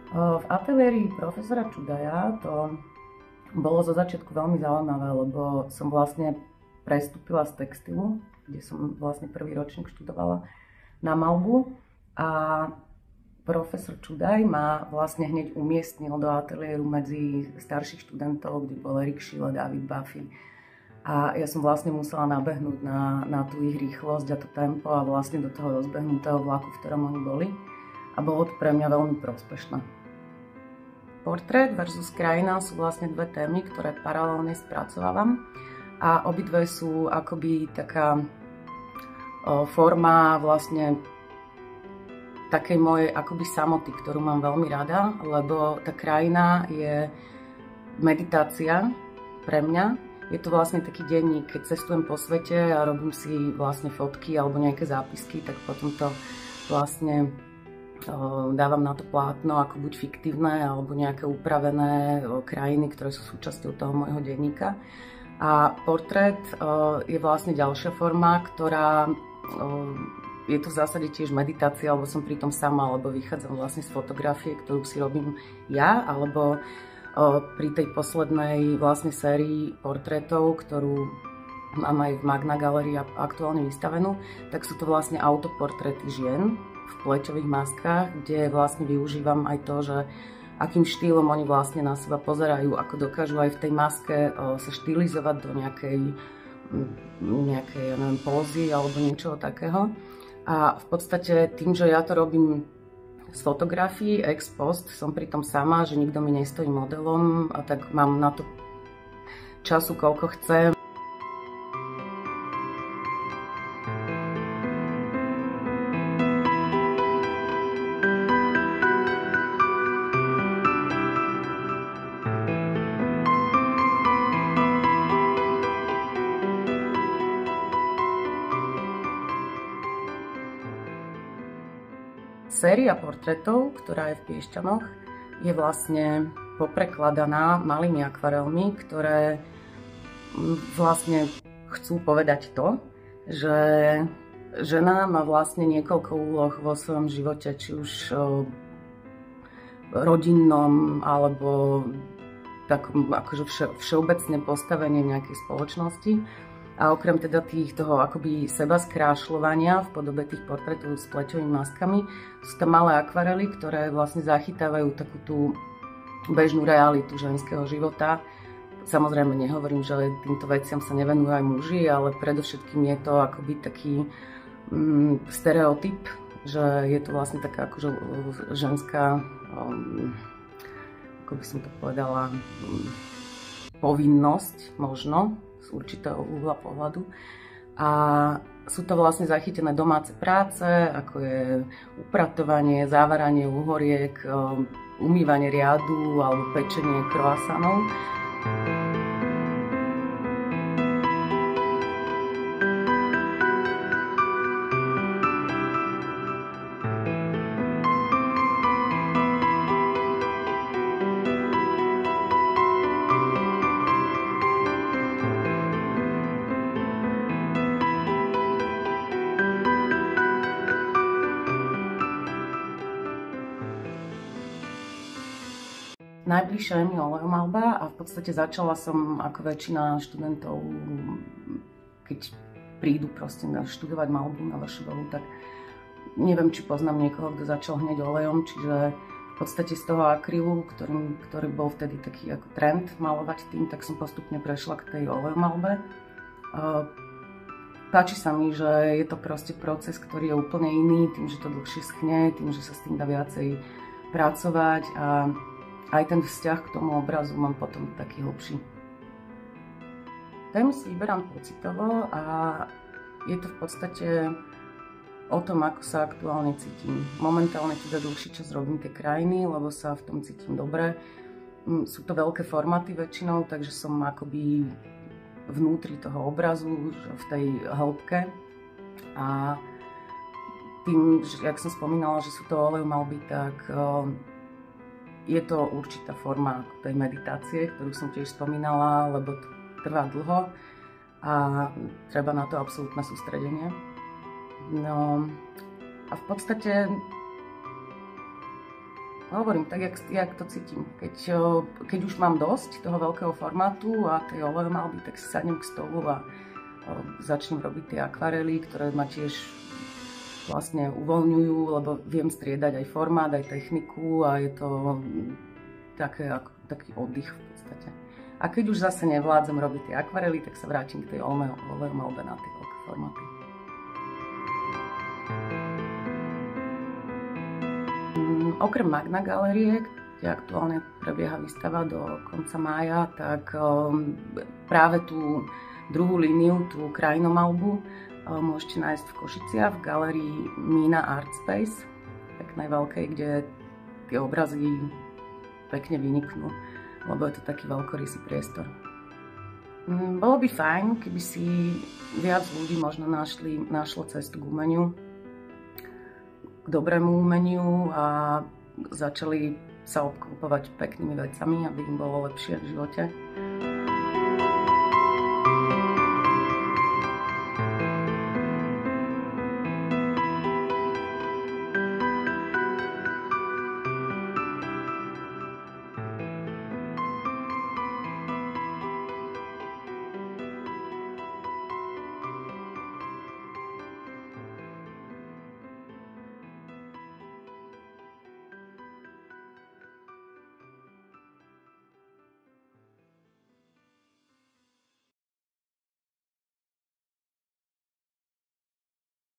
V ateliéri profesora Čudaja to bolo zo začiatku veľmi zaujímavé, lebo som vlastne prestúpila z textilu, kde som vlastne prvý ročník študovala, na maľbu a profesor Čudaj ma vlastne hneď umiestnil do ateliéru medzi starších študentov, kde bol Erik Schiele, David Buffy. A ja som vlastne musela nabehnúť na tú ich rýchlosť a to tempo a vlastne do toho rozbehnutého vlaku, v ktorom oni boli. A bolo to pre mňa veľmi prospešné. Portrét versus krajina sú vlastne dve témy, ktoré paralelne spracovávam a obidve sú akoby taká forma vlastne takej mojej akoby samoty, ktorú mám veľmi rada, lebo tá krajina je meditácia pre mňa. Je to vlastne taký denník, keď cestujem po svete a robím si vlastne fotky alebo nejaké zápisky, tak potom to vlastne dávam na to plátno ako buď fiktívne alebo nejaké upravené krajiny, ktoré sú súčasťou toho môjho denníka. A portrét je vlastne ďalšia forma, ktorá je to v zásade tiež meditácia, alebo som pri tom sama, alebo vychádzam vlastne z fotografie, ktorú si robím ja, alebo pri tej poslednej vlastne sérii portrétov, ktorú mám aj v Magna Galerii aktuálne vystavenú, tak sú to vlastne autoportréty žien v pleťových maskách, kde vlastne využívam aj to, že akým štýlom oni vlastne na seba pozerajú, ako dokážu aj v tej maske sa štýlizovať do nejakej ja neviem, pózy alebo niečoho takého. A v podstate tým, že ja to robím z fotografií ex post, som pri tom sama, že nikto mi nestojí modelom a tak mám na to času, koľko chcem. Séria portrétov, ktorá je v Piešťanoch, je vlastne poprekladaná malými akvarelmi, ktoré vlastne chcú povedať to, že žena má vlastne niekoľko úloh vo svojom živote, či už rodinnom, alebo takom akože všeobecne postavenie v nejakej spoločnosti. A okrem teda toho akoby seba skrášľovania v podobe tých portrétov s pleťovými maskami sú tam malé akvarely, ktoré vlastne zachytávajú takú tú bežnú realitu ženského života. Samozrejme nehovorím, že týmto veciam sa nevenujú aj muži, ale predovšetkým je to akoby taký stereotyp, že je to vlastne taká akože ženská, ako by som to povedala, povinnosť možno, z určitého uhla pohľadu. A sú to vlastne zachytené domáce práce, ako je upratovanie, záváranie uhoriek, umývanie riadu alebo pečenie croissantov. Najbližšia je mi olejomalba a v podstate začala som ako väčšina študentov, keď prídu proste študovať maľbu na VŠVU, tak neviem, či poznám niekoho, kto začal hneď olejom, čiže v podstate z toho akrylu, ktorý bol vtedy taký ako trend malovať tým, tak som postupne prešla k tej olejomalbe. Páči sa mi, že je to proste proces, ktorý je úplne iný, tým, že to dlhšie schne, tým, že sa s tým dá viacej pracovať a aj ten vzťah k tomu obrazu mám potom taký hlbší. Témy si vyberám pocitovo a je to v podstate o tom, ako sa aktuálne cítim. Momentálne teda dlhší čas robím tie krajiny, lebo sa v tom cítim dobre. Sú to veľké formáty väčšinou, takže som akoby vnútri toho obrazu, v tej hĺbke. A tým, jak som spomínala, že sú to olejomalby, tak je to určitá forma tej meditácie, ktorú som tiež spomínala, lebo to trvá dlho a treba na to absolútne sústredenie. No a v podstate hovorím tak, jak to cítim. Keď už mám dosť toho veľkého formátu a tej oleomalby, tak si sadnem k stolu a začnem robiť tie akvarely, ktoré ma tiež vlastne uvoľňujú, lebo viem striedať aj formát, aj techniku a je to taký oddych v podstate. A keď už zase nevládzem robiť tie akvarely, tak sa vrátim k tej oleomalbe na tie veľké formáty. Okrem Magna Galerie, kde aktuálne prebieha výstava do konca mája, tak práve tú druhú líniu, tú krajinomalbu, môžete nájsť v Košiciach v galérii Mína Art Space, peknej veľkej, kde tie obrazy pekne vyniknú, lebo je to taký veľkorysý priestor. Bolo by fajn, keby si viac ľudí možno našlo cestu k umeniu, k dobrému umeniu a začali sa obklopovať peknými vecami, aby im bolo lepšie v živote.